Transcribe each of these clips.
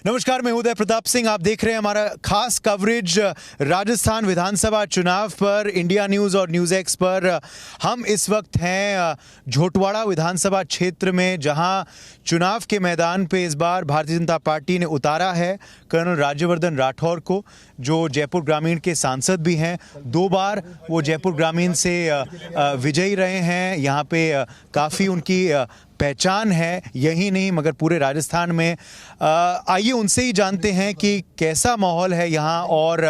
नमस्कार, मैं उदय प्रताप सिंह। आप देख रहे हैं हमारा खास कवरेज राजस्थान विधानसभा चुनाव पर इंडिया न्यूज़ और न्यूज़ एक्स पर। हम इस वक्त हैं झोटवाड़ा विधानसभा क्षेत्र में, जहां चुनाव के मैदान पे इस बार भारतीय जनता पार्टी ने उतारा है कर्नल राज्यवर्धन राठौर को, जो जयपुर ग्रामीण के सांसद भी हैं। 2 बार वो जयपुर ग्रामीण से विजयी रहे हैं। यहाँ पे काफ़ी उनकी पहचान है, यही नहीं मगर पूरे राजस्थान में। आइए उनसे ही जानते हैं कि कैसा माहौल है यहाँ और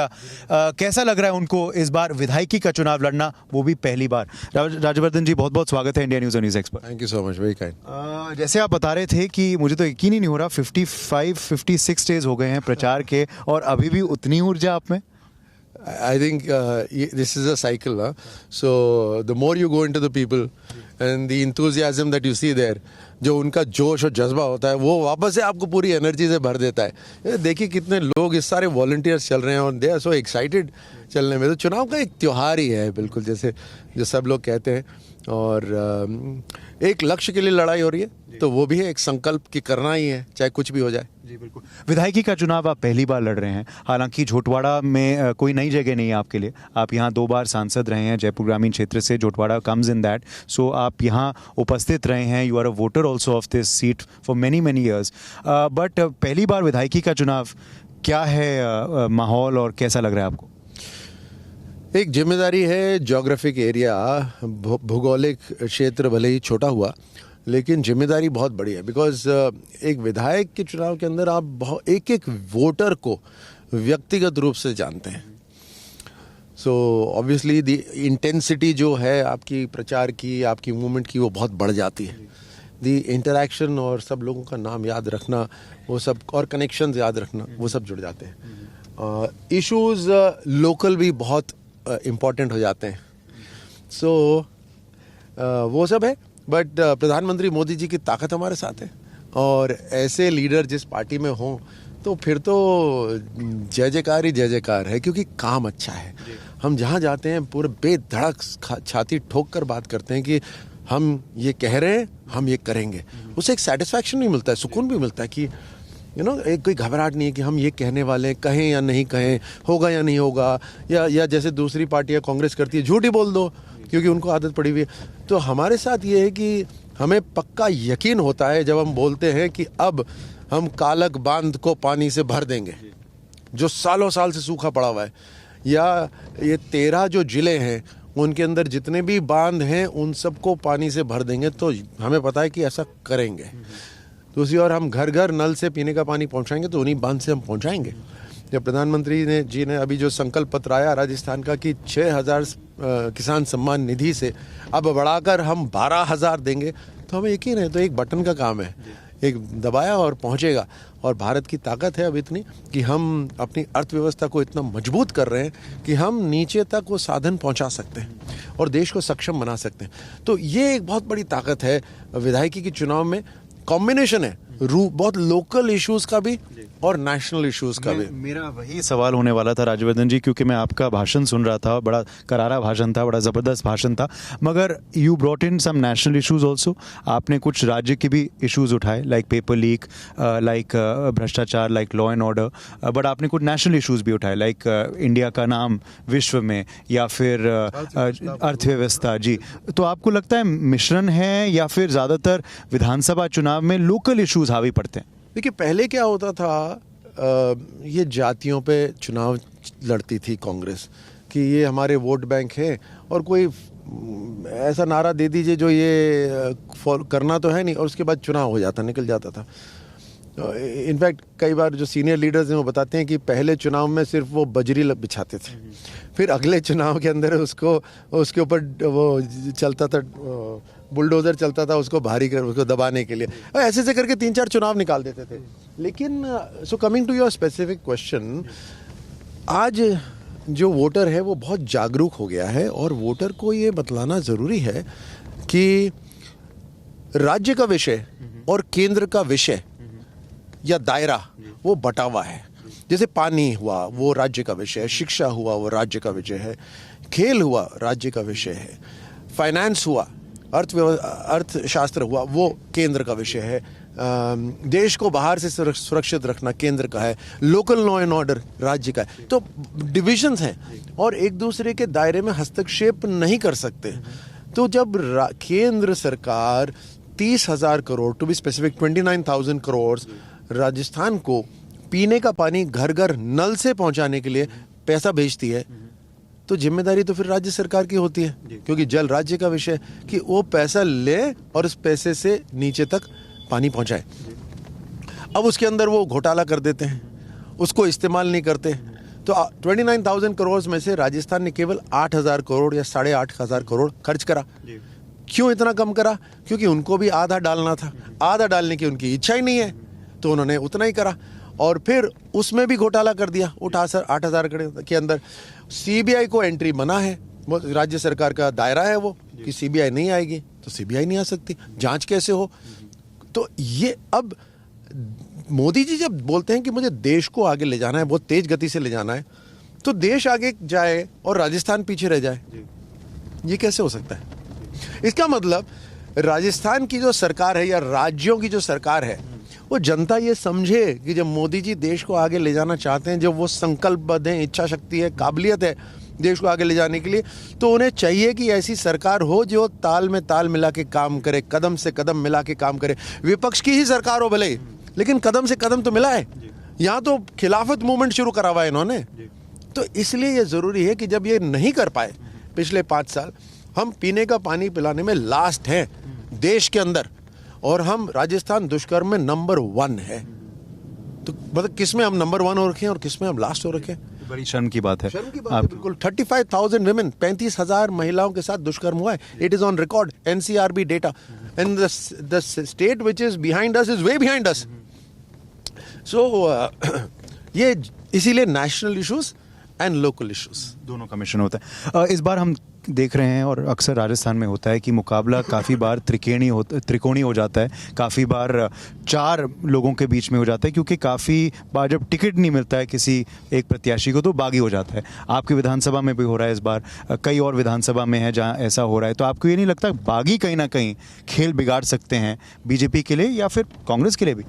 कैसा लग रहा है उनको इस बार विधायकी का चुनाव लड़ना, वो भी पहली बार। राज्यवर्धन जी, बहुत बहुत स्वागत है इंडिया न्यूज़ और न्यूज़ एक्स पर। Thank you so much, very kind. जैसे आप बता रहे थे कि मुझे तो यकीन ही नहीं हो रहा, 55-56 डेज हो गए हैं प्रचार के और अभी भी उतनी ऊर्जा आप में। I think this is a cycle, huh? So the more you go into the people and the enthusiasm that you see there, जो उनका जोश और जज्बा होता है वो वापस से आपको पूरी एनर्जी से भर देता है। देखिए कितने लोग, इस सारे वॉलंटियर्स चल रहे हैं और दे आर सो एक्साइटेड चलने में। तो चुनाव का एक त्योहार ही है, बिल्कुल जैसे जो सब लोग कहते हैं। और एक लक्ष्य के लिए लड़ाई हो रही है, तो वो भी है एक संकल्प कि करना ही है, चाहे कुछ भी हो जाए। जी बिल्कुल। विधायकी का चुनाव आप पहली बार लड़ रहे हैं, हालांकि झोटवाड़ा में कोई नई जगह नहीं है आपके लिए। आप यहाँ 2 बार सांसद रहे हैं जयपुर ग्रामीण क्षेत्र से, Jhotwara comes in that. So आप यहाँ उपस्थित रहे हैं, you are a voter also of this seat for many years. But पहली बार विधायकी का चुनाव, क्या है माहौल और कैसा लग रहा है आपको? एक जिम्मेदारी है, ज्योग्राफिक एरिया, भूगोलिक क्षेत्र भले ही छोटा हुआ लेकिन जिम्मेदारी बहुत बड़ी है। बिकॉज एक विधायक के चुनाव के अंदर आप एक एक वोटर को व्यक्तिगत रूप से जानते हैं। सो ऑब्वियसली द इंटेंसिटी जो है आपकी प्रचार की, आपकी मूवमेंट की, वो बहुत बढ़ जाती है। द इंटरैक्शन और सब लोगों का नाम याद रखना, वो सब, और कनेक्शंस याद रखना, वो सब जुड़ जाते हैं। इश्यूज लोकल भी बहुत इम्पॉर्टेंट हो जाते हैं। सो वो सब है। बट प्रधानमंत्री मोदी जी की ताकत हमारे साथ है, और ऐसे लीडर जिस पार्टी में हों तो फिर तो जय जयकार ही जय जयकार है, क्योंकि काम अच्छा है। हम जहाँ जाते हैं पूरे बेधड़क छाती ठोक कर बात करते हैं कि हम ये कह रहे हैं, हम ये करेंगे। उससे एक सेटिस्फैक्शन भी मिलता है, सुकून भी मिलता है कि एक कोई घबराहट नहीं है कि हम ये कहने वाले हैं, कहें या नहीं कहें, होगा या नहीं होगा, या जैसे दूसरी पार्टियां कांग्रेस करती है, झूठ ही बोल दो क्योंकि उनको आदत पड़ी हुई है। तो हमारे साथ ये है कि हमें पक्का यकीन होता है जब हम बोलते हैं कि अब हम कालक बांध को पानी से भर देंगे, जो सालों साल से सूखा पड़ा हुआ है, या ये 13 जो जिले हैं उनके अंदर जितने भी बांध हैं उन सबको पानी से भर देंगे। तो हमें पता है कि ऐसा करेंगे। दूसरी ओर हम घर घर नल से पीने का पानी पहुंचाएंगे, तो उन्हीं बांध से हम पहुंचाएंगे। जब प्रधानमंत्री जी ने अभी जो संकल्प पत्र आया राजस्थान का कि 6000 किसान सम्मान निधि से अब बढ़ाकर हम 12000 देंगे, तो हमें यकीन है, तो एक बटन का काम है, एक दबाया और पहुंचेगा। और भारत की ताकत है अब इतनी कि हम अपनी अर्थव्यवस्था को इतना मजबूत कर रहे हैं कि हम नीचे तक वो साधन पहुंचा सकते हैं और देश को सक्षम बना सकते हैं। तो ये एक बहुत बड़ी ताकत है विधायकी के चुनाव में। कॉम्बिनेशन है बहुत लोकल इश्यूज का भी और नेशनल इश्यूज का भी। मेरा वही सवाल होने वाला था राज्यवर्धन जी, क्योंकि मैं आपका भाषण सुन रहा था, बड़ा करारा भाषण था, बड़ा ज़बरदस्त भाषण था, मगर you brought in some national issues also. आपने कुछ राज्य के भी इश्यूज उठाए, लाइक पेपर लीक, लाइक भ्रष्टाचार, like law and order, but आपने कुछ नेशनल इश्यूज भी उठाए, लाइक इंडिया का नाम विश्व में, या फिर अर्थव्यवस्था। जी, तो आपको लगता है मिश्रण है या फिर ज़्यादातर विधानसभा चुनाव में लोकल इश्यूज हावी पड़ते हैं? देखिए, पहले क्या होता था, ये जातियों पे चुनाव लड़ती थी कांग्रेस कि ये हमारे वोट बैंक है, और कोई ऐसा नारा दे दीजिए जो ये करना तो है नहीं, और उसके बाद चुनाव हो जाता, निकल जाता था। इनफैक्ट कई बार जो सीनियर लीडर्स हैं वो बताते हैं कि पहले चुनाव में सिर्फ वो बजरी बिछाते थे, फिर अगले चुनाव के अंदर उसके ऊपर वो चलता था, बुलडोजर चलता था उसको भारी कर, उसको दबाने के लिए, और ऐसे से करके 3-4 चुनाव निकाल देते थे। लेकिन so coming to your specific question, आज जो वोटर है वो बहुत जागरूक हो गया है, और वोटर को ये बतलाना ज़रूरी है कि राज्य का विषय और केंद्र का विषय या दायरा वो बटा हुआ है। जैसे पानी हुआ वो राज्य का विषय है, शिक्षा हुआ वो राज्य का विषय है, खेल हुआ राज्य का विषय है, फाइनेंस हुआ, अर्थशास्त्र हुआ वो केंद्र का विषय है, देश को बाहर से सुरक्षित रखना केंद्र का है, लोकल लॉ एंड ऑर्डर राज्य का है। तो डिविजन्स हैं और एक दूसरे के दायरे में हस्तक्षेप नहीं कर सकते। तो जब केंद्र सरकार 30,000 crore, to be specific 29,000 crore Rajasthan को पीने का पानी घर घर नल से पहुंचाने के लिए पैसा भेजती है, तो जिम्मेदारी तो फिर राज्य सरकार की होती है, क्योंकि जल राज्य का विषय है कि वो पैसा ले और उस पैसे से नीचे तक पानी पहुंचाए। अब उसके अंदर वो घोटाला कर देते हैं, उसको इस्तेमाल नहीं करते। तो 29,000 करोड़ में से राजस्थान ने केवल 8,000 करोड़ या 8,500 करोड़ खर्च करा। क्यों इतना कम करा? क्योंकि उनको भी आधा डालना था, आधा डालने की उनकी इच्छा ही नहीं है, तो उन्होंने उतना ही करा और फिर उसमें भी घोटाला कर दिया। 8,000 के अंदर सीबीआई को एंट्री मना है, राज्य सरकार का दायरा है वो, कि सीबीआई नहीं आएगी तो सीबीआई नहीं आ सकती, जांच कैसे हो। तो ये अब मोदी जी जब बोलते हैं कि मुझे देश को आगे ले जाना है, बहुत तेज गति से ले जाना है, तो देश आगे जाए और राजस्थान पीछे रह जाए, ये कैसे हो सकता है? इसका मतलब राजस्थान की जो सरकार है या राज्यों की जो सरकार है, वो जनता ये समझे कि जब मोदी जी देश को आगे ले जाना चाहते हैं, जब वो संकल्पबद्ध हैं, इच्छा शक्ति है, काबिलियत है देश को आगे ले जाने के लिए, तो उन्हें चाहिए कि ऐसी सरकार हो जो ताल में ताल मिला के काम करे, कदम से कदम मिला के काम करे। विपक्ष की ही सरकार हो भले, लेकिन कदम से कदम तो मिला है। यहाँ तो खिलाफत मूवमेंट शुरू करा हुआ है इन्होंने। तो इसलिए ये जरूरी है कि जब ये नहीं कर पाए पिछले 5 साल, हम पीने का पानी पिलाने में लास्ट हैं देश के अंदर, और हम राजस्थान दुष्कर्म में नंबर 1 है। तो मतलब किसमें हम नंबर 1 हो रखे हैं और किसमें हम लास्ट हो रखे हैं? बड़ी शर्म की बात है। शर्म की बात है बिल्कुल। 35,000 women, 35,000 महिलाओं के साथ दुष्कर्म हुआ है। It is on record, NCRB data, and the state which is behind us is way behind us. So ये इसीलिए national issues and local issues दोनों का मिश्रण होता है। इस बार हम देख रहे हैं और अक्सर राजस्थान में होता है कि मुकाबला काफ़ी बार त्रिकोणीय हो जाता है, काफ़ी बार 4 लोगों के बीच में हो जाता है, क्योंकि काफ़ी बार जब टिकट नहीं मिलता है किसी एक प्रत्याशी को तो बागी हो जाता है। आपकी विधानसभा में भी हो रहा है इस बार, कई और विधानसभा में है जहां ऐसा हो रहा है। तो आपको ये नहीं लगता बागी कहीं ना कहीं खेल बिगाड़ सकते हैं बीजेपी के लिए या फिर कांग्रेस के लिए भी?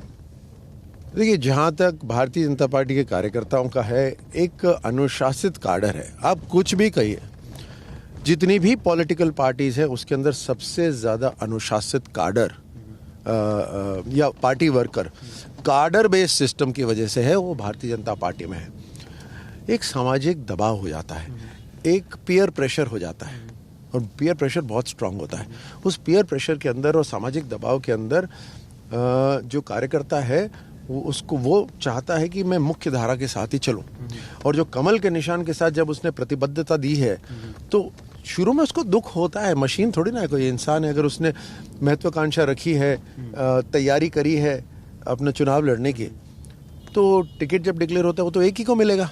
देखिए, जहाँ तक भारतीय जनता पार्टी के कार्यकर्ताओं का है, एक अनुशासित काडर है। आप कुछ भी कहिए, जितनी भी पॉलिटिकल पार्टीज है उसके अंदर सबसे ज़्यादा अनुशासित काडर या party worker cadre based system की वजह से है, वो भारतीय जनता पार्टी में है। एक सामाजिक दबाव हो जाता है, एक पीयर प्रेशर हो जाता है, और पीयर प्रेशर बहुत स्ट्रांग होता है। उस पीयर प्रेशर के अंदर और सामाजिक दबाव के अंदर जो कार्यकर्ता है वो चाहता है कि मैं मुख्य धारा के साथ ही चलूं, और जो कमल के निशान के साथ जब उसने प्रतिबद्धता दी है, तो शुरू में उसको दुख होता है। मशीन थोड़ी ना है, कोई इंसान है। अगर उसने महत्वाकांक्षा रखी है, तैयारी करी है अपना चुनाव लड़ने की, तो टिकट जब डिक्लेयर होता है वो तो एक ही को मिलेगा।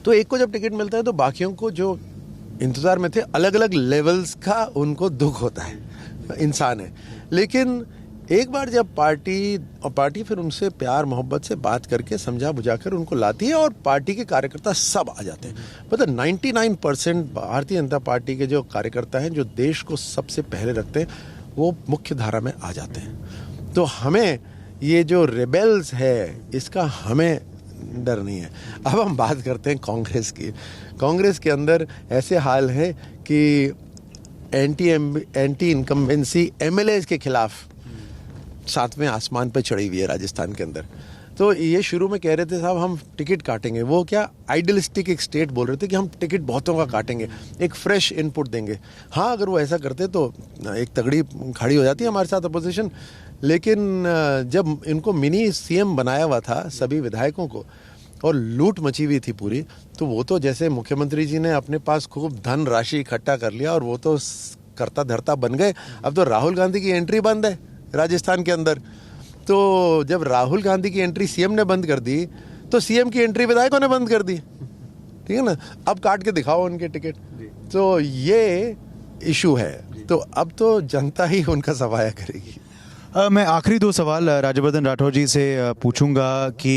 तो एक को जब टिकट मिलता है तो बाकियों को जो इंतजार में थे अलग अलग लेवल्स का उनको दुख होता है, इंसान है। लेकिन एक बार जब पार्टी फिर उनसे प्यार मोहब्बत से बात करके समझा बुझाकर उनको लाती है, और पार्टी के कार्यकर्ता सब आ जाते हैं। मतलब 99% भारतीय जनता पार्टी के जो कार्यकर्ता हैं, जो देश को सबसे पहले रखते हैं, वो मुख्य धारा में आ जाते हैं। तो हमें ये जो रेबेल्स है, इसका हमें डर नहीं है। अब हम बात करते हैं कांग्रेस की। कांग्रेस के अंदर ऐसे हाल है कि एंटी इनकम्बेंसी MLAs के खिलाफ 7वें आसमान पे चढ़ी हुई है राजस्थान के अंदर। तो ये शुरू में कह रहे थे साहब हम टिकट काटेंगे, वो क्या आइडियलिस्टिक एक स्टेट बोल रहे थे कि हम टिकट बहुतों का काटेंगे, एक फ्रेश इनपुट देंगे। हाँ, अगर वो ऐसा करते तो एक तगड़ी खड़ी हो जाती है हमारे साथ अपोजिशन। लेकिन जब इनको मिनी CM बनाया हुआ था सभी विधायकों को, और लूट मची हुई थी पूरी, तो वो तो जैसे मुख्यमंत्री जी ने अपने पास खूब धन राशि इकट्ठा कर लिया और वो तो करता धरता बन गए। अब तो राहुल गांधी की एंट्री बंद है राजस्थान के अंदर। तो जब राहुल गांधी की एंट्री CM ने बंद कर दी, तो CM की एंट्री विधायकों ने बंद कर दी। ठीक है ना? अब काट के दिखाओ उनके टिकट। तो ये इशू है। तो अब तो जनता ही उनका सफाया करेगी। मैं आखिरी 2 सवाल राज्यवर्धन राठौर जी से पूछूंगा कि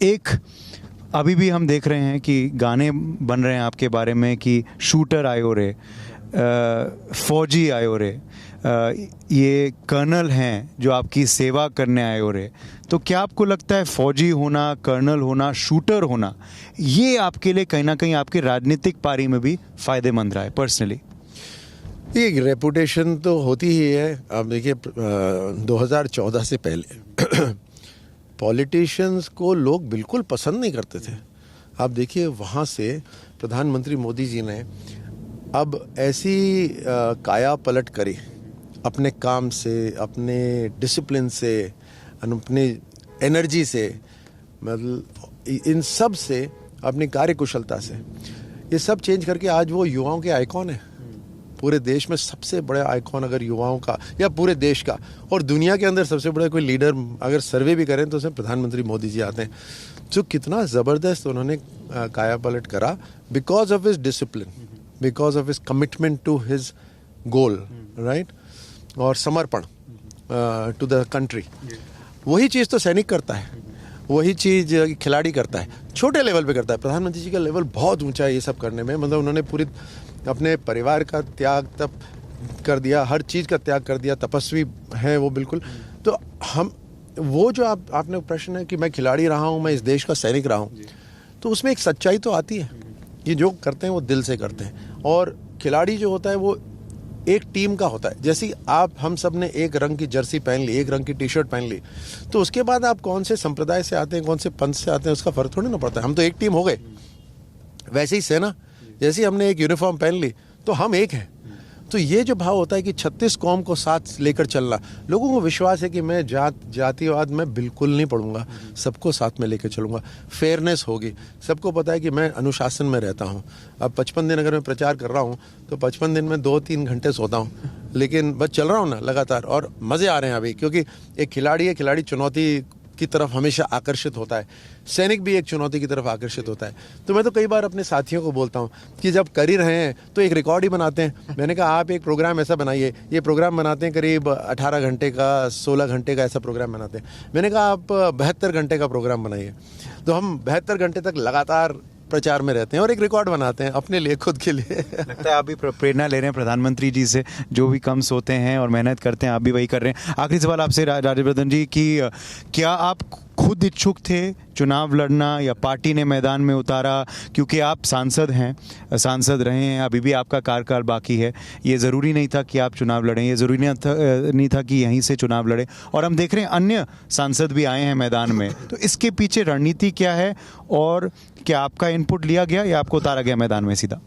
एक अभी भी हम देख रहे हैं कि गाने बन रहे हैं आपके बारे में कि शूटर आयो रे, फौजी आयो रे, ये कर्नल हैं जो आपकी सेवा करने आए हो रहे, तो क्या आपको लगता है फौजी होना, कर्नल होना, शूटर होना, ये आपके लिए कहीं ना कहीं आपके राजनीतिक पारी में भी फायदेमंद रहा है पर्सनली? ये रेपुटेशन तो होती ही है। आप देखिए 2014 से पहले पॉलिटिशियंस को लोग बिल्कुल पसंद नहीं करते थे। आप देखिए वहाँ से प्रधानमंत्री मोदी जी ने अब ऐसी काया पलट करी अपने काम से, अपने डिसिप्लिन से, अपनी एनर्जी से, मतलब इन सब से, अपनी कार्यकुशलता से, ये सब चेंज करके आज वो युवाओं के आइकॉन है। पूरे देश में सबसे बड़ा आइकॉन अगर युवाओं का या पूरे देश का और दुनिया के अंदर सबसे बड़ा कोई लीडर अगर सर्वे भी करें तो उसमें प्रधानमंत्री मोदी जी आते हैं। जो कितना ज़बरदस्त उन्होंने काया पलट करा because of his discipline, because of his commitment to his goal, right, और समर्पण टू द कंट्री। वही चीज़ तो सैनिक करता है, वही चीज़ खिलाड़ी करता है, छोटे लेवल पे करता है। प्रधानमंत्री जी का लेवल बहुत ऊंचा है ये सब करने में। मतलब उन्होंने पूरी अपने परिवार का त्याग तब कर दिया, हर चीज़ का त्याग कर दिया, तपस्वी है वो बिल्कुल। तो हम वो जो आपने प्रश्न है कि मैं खिलाड़ी रहा हूँ, मैं इस देश का सैनिक रहा हूँ, तो उसमें एक सच्चाई तो आती है कि जो करते हैं वो दिल से करते हैं। और खिलाड़ी जो होता है वो एक टीम का होता है। जैसे आप हम सब ने एक रंग की जर्सी पहन ली, एक रंग की टी शर्ट पहन ली, तो उसके बाद आप कौन से संप्रदाय से आते हैं, कौन से पंथ से आते हैं, उसका फर्क थोड़ी ना पड़ता है। हम तो एक टीम हो गए। वैसे ही सेना, जैसे हमने एक यूनिफॉर्म पहन ली तो हम एक हैं। तो ये जो भाव होता है कि 36 कौम को साथ लेकर चलना, लोगों को विश्वास है कि मैं जातिवाद में बिल्कुल नहीं पढ़ूंगा, सबको साथ में लेकर चलूंगा, फेयरनेस होगी। सबको पता है कि मैं अनुशासन में रहता हूँ। अब 55 दिन अगर मैं प्रचार कर रहा हूँ तो 55 दिन में 2-3 घंटे सोता हूँ, लेकिन बस चल रहा हूँ ना लगातार, और मज़े आ रहे हैं अभी। क्योंकि एक खिलाड़ी है, खिलाड़ी चुनौती की तरफ हमेशा आकर्षित होता है, सैनिक भी एक चुनौती की तरफ आकर्षित होता है। तो मैं तो कई बार अपने साथियों को बोलता हूँ कि जब कर ही रहे हैं तो एक रिकॉर्ड ही बनाते हैं। मैंने कहा आप एक प्रोग्राम ऐसा बनाइए, ये प्रोग्राम बनाते हैं करीब 18 घंटे का, 16 घंटे का ऐसा प्रोग्राम बनाते हैं। मैंने कहा आप 72 घंटे का प्रोग्राम बनाइए। तो हम 72 घंटे तक लगातार प्रचार में रहते हैं और एक रिकॉर्ड बनाते हैं अपने लिए, खुद के लिए। लगता है आप भी प्रेरणा ले रहे हैं प्रधानमंत्री जी से, जो भी कम सोते हैं और मेहनत करते हैं, आप भी वही कर रहे हैं। आखिरी सवाल आपसे राजवर्धन जी कि क्या आप खुद इच्छुक थे चुनाव लड़ना या पार्टी ने मैदान में उतारा? क्योंकि आप सांसद हैं, सांसद रहे हैं, अभी भी आपका कार्यकाल बाकी है। ये ज़रूरी नहीं था कि आप चुनाव लड़ें, ये ज़रूरी नहीं था कि यहीं से चुनाव लड़ें, और हम देख रहे हैं अन्य सांसद भी आए हैं मैदान में। तो इसके पीछे रणनीति क्या है और क्या आपका इनपुट लिया गया या आपको उतारा गया मैदान में सीधा?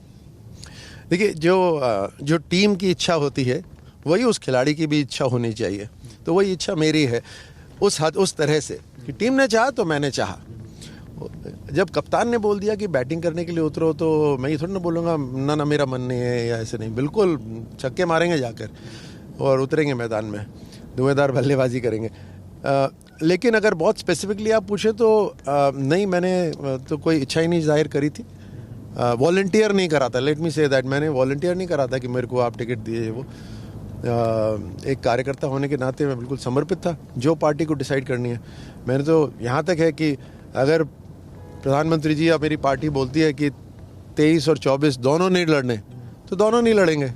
देखिए, जो टीम की इच्छा होती है वही उस खिलाड़ी की भी इच्छा होनी चाहिए। तो वही इच्छा मेरी है उस तरह से कि टीम ने चाहा तो मैंने चाहा। जब कप्तान ने बोल दिया कि बैटिंग करने के लिए उतरो, तो मैं ये थोड़ी ना बोलूँगा ना मेरा मन नहीं है या ऐसे नहीं। बिल्कुल छक्के मारेंगे जाकर और उतरेंगे मैदान में, धुएंधार बल्लेबाजी करेंगे। लेकिन अगर बहुत स्पेसिफिकली आप पूछे तो नहीं, मैंने तो कोई इच्छा ही नहीं जाहिर करी थी। वॉलंटियर नहीं करा था, लेट मी से दैट, मैंने वॉलंटियर नहीं करा था कि मेरे को आप टिकट दिए। वो एक कार्यकर्ता होने के नाते मैं बिल्कुल समर्पित था जो पार्टी को डिसाइड करनी है। मैंने तो यहाँ तक है कि अगर प्रधानमंत्री जी या मेरी पार्टी बोलती है कि 23 और 24 दोनों नहीं लड़ने, तो दोनों नहीं लड़ेंगे।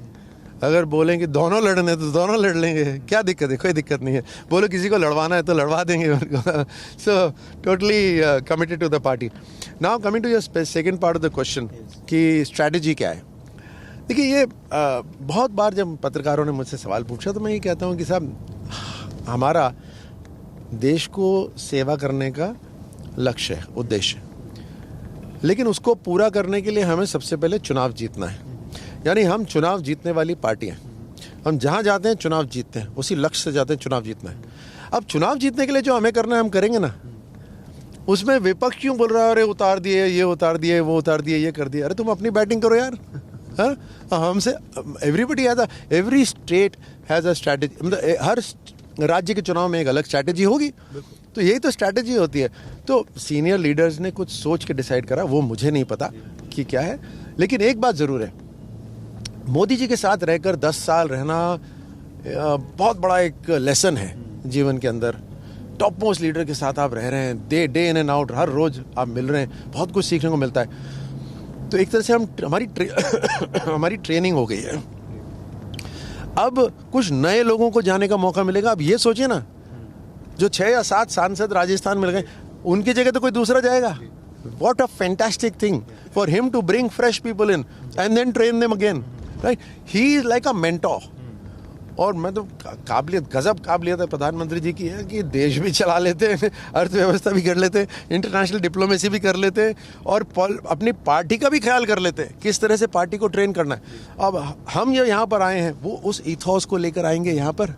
अगर बोलेंगे दोनों लड़ने तो दोनों लड़ लेंगे, क्या दिक्कत है? कोई दिक्कत नहीं है। बोलो किसी को लड़वाना है तो लड़वा देंगे। So totally committed to the party. Now coming to your second part of the question कि स्ट्रैटेजी क्या है। देखिए, ये बहुत बार जब पत्रकारों ने मुझसे सवाल पूछा तो मैं ये कहता हूँ कि साहब, हमारा देश को सेवा करने का लक्ष्य है, उद्देश्य है, लेकिन उसको पूरा करने के लिए हमें सबसे पहले चुनाव जीतना है। यानी हम चुनाव जीतने वाली पार्टी हैं। हम जहाँ जाते हैं चुनाव जीतते हैं, उसी लक्ष्य से जाते हैं, चुनाव जीतना है। अब चुनाव जीतने के लिए जो हमें करना है हम करेंगे ना। उसमें विपक्ष क्यों बोल रहा है अरे उतार दिए, ये उतार दिए, वो उतार दिए, ये कर दिया? अरे तुम अपनी बैटिंग करो यार। हाँ, हमसे everybody has every state has a strategy. मतलब हर राज्य के चुनाव में एक अलग स्ट्रैटेजी होगी। तो यही तो स्ट्रैटेजी होती है। तो सीनियर लीडर्स ने कुछ सोच के डिसाइड करा, वो मुझे नहीं पता कि क्या है। लेकिन एक बात ज़रूर है, मोदी जी के साथ रहकर 10 साल रहना बहुत बड़ा एक लेसन है जीवन के अंदर। टॉप मोस्ट लीडर के साथ आप रह रहे हैं, डे इन एंड आउट, हर रोज आप मिल रहे हैं, बहुत कुछ सीखने को मिलता है। तो एक तरह से हमारी ट्रेनिंग हो गई है। अब कुछ नए लोगों को जाने का मौका मिलेगा। अब ये सोचिए ना, जो 6 या 7 सांसद राजस्थान में गए, उनकी जगह तो कोई दूसरा जाएगा। What a fantastic thing for him to bring fresh people in and then train them again, right? He is like a mentor. और मैं तो काबिलियत, गजब काबिलियत है प्रधानमंत्री जी की है कि देश भी चला लेते हैं, अर्थव्यवस्था भी कर लेते हैं, इंटरनेशनल डिप्लोमेसी भी कर लेते हैं और अपनी पार्टी का भी ख्याल कर लेते हैं, किस तरह से पार्टी को ट्रेन करना है। अब हम जो यहाँ पर आए हैं वो उस इथॉस को लेकर आएंगे यहाँ पर,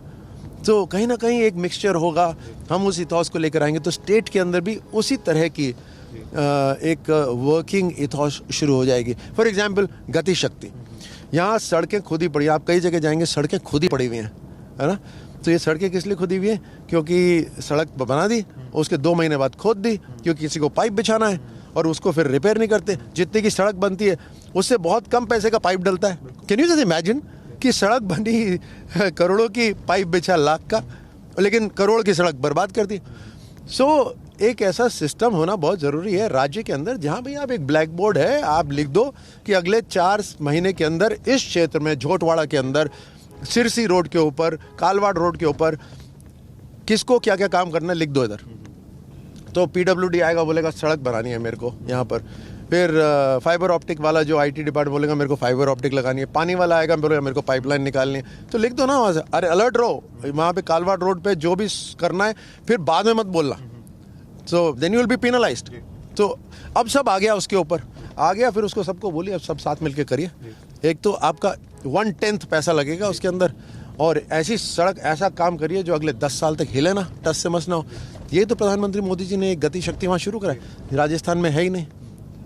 तो कहीं ना कहीं एक मिक्सचर होगा, हम उस इथॉस को लेकर आएंगे तो स्टेट के अंदर भी उसी तरह की एक वर्किंग इथॉस शुरू हो जाएगी। फॉर एग्जाम्पल गति शक्ति, यहाँ सड़कें खुदी पड़ी, आप कई जगह जाएंगे सड़कें खुदी पड़ी हुई हैं, है ना। तो ये सड़कें किस लिए खुदी हुई हैं? क्योंकि सड़क बना दी, उसके 2 महीने बाद खोद दी, क्योंकि किसी को पाइप बिछाना है और उसको फिर रिपेयर नहीं करते। जितनी की सड़क बनती है उससे बहुत कम पैसे का पाइप डलता है। कैन यू जस्ट इमेजिन कि सड़क बनी करोड़ों की, पाइप बिछा लाख का, लेकिन करोड़ की सड़क बर्बाद कर दी। सो एक ऐसा सिस्टम होना बहुत ज़रूरी है राज्य के अंदर, जहाँ भी आप एक ब्लैक बोर्ड है, आप लिख दो कि अगले 4 महीने के अंदर इस क्षेत्र में, झोटवाड़ा के अंदर, सिरसी रोड के ऊपर, कालवाड़ रोड के ऊपर किसको क्या क्या काम करना है, लिख दो इधर। तो PWD आएगा, बोलेगा सड़क बनानी है मेरे को यहाँ पर। फिर फाइबर ऑप्टिक वाला जो IT डिपार्टमेंट बोलेगा मेरे को फाइबर ऑप्टिक लगानी है। पानी वाला आएगा, बोलेगा मेरे को पाइपलाइन निकालनी है। तो लिख दो ना वहाँ से, अरे अलर्ट रहो वहाँ पे कालवाड़ रोड पे जो भी करना है, फिर बाद में मत बोलना। So then you will be penalised. तो अब सब आ गया, उसके ऊपर आ गया, फिर उसको सबको बोलिए अब सब साथ मिलके करिए। एक तो आपका 1/10 पैसा लगेगा उसके अंदर, और ऐसी सड़क, ऐसा काम करिए जो अगले 10 साल तक हिले ना, टस से मस ना हो। ये तो प्रधानमंत्री मोदी जी ने एक गति शक्ति वहाँ शुरू करा, राजस्थान में है ही नहीं।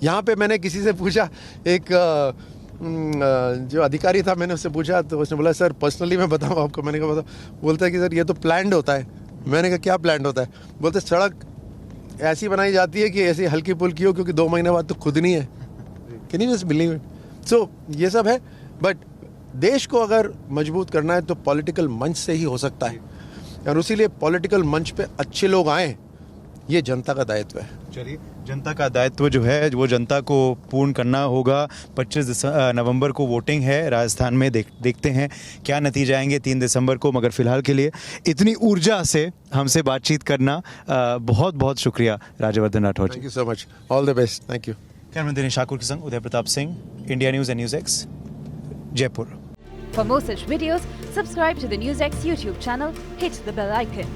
यहाँ पे मैंने किसी से पूछा, एक जो अधिकारी था, मैंने उससे पूछा तो उसने बोला सर पर्सनली मैं बताऊँ आपको। मैंने कहा बताओ। बोलता है कि सर ये तो प्लान्ड होता है। मैंने कहा क्या प्लान्ड होता है? बोलते सड़क ऐसी बनाई जाती है कि ऐसी हल्की फुल्की हो, क्योंकि 2 महीने बाद तो खुदनी है। Can you just believe it? So ये सब है, बट देश को अगर मजबूत करना है तो पॉलिटिकल मंच से ही हो सकता है, और उसीलिए पॉलिटिकल मंच पे अच्छे लोग आए, ये जनता का दायित्व है। चलिए, जनता का दायित्व जो है वो जनता को पूर्ण करना होगा। 25 नवंबर को वोटिंग है राजस्थान में, देखते हैं क्या नतीजे आएंगे 3 दिसंबर को। मगर फिलहाल के लिए इतनी ऊर्जा से हमसे बातचीत करना बहुत बहुत शुक्रिया Rajyavardhan Rathore ji. Thank you so much, all the best, thank you. Camera Dinesh Thakur के संग Uday Pratap Singh, India News and News X, Jaipur. For more such videos, subscribe to the NewsX YouTube channel, hit the bell icon.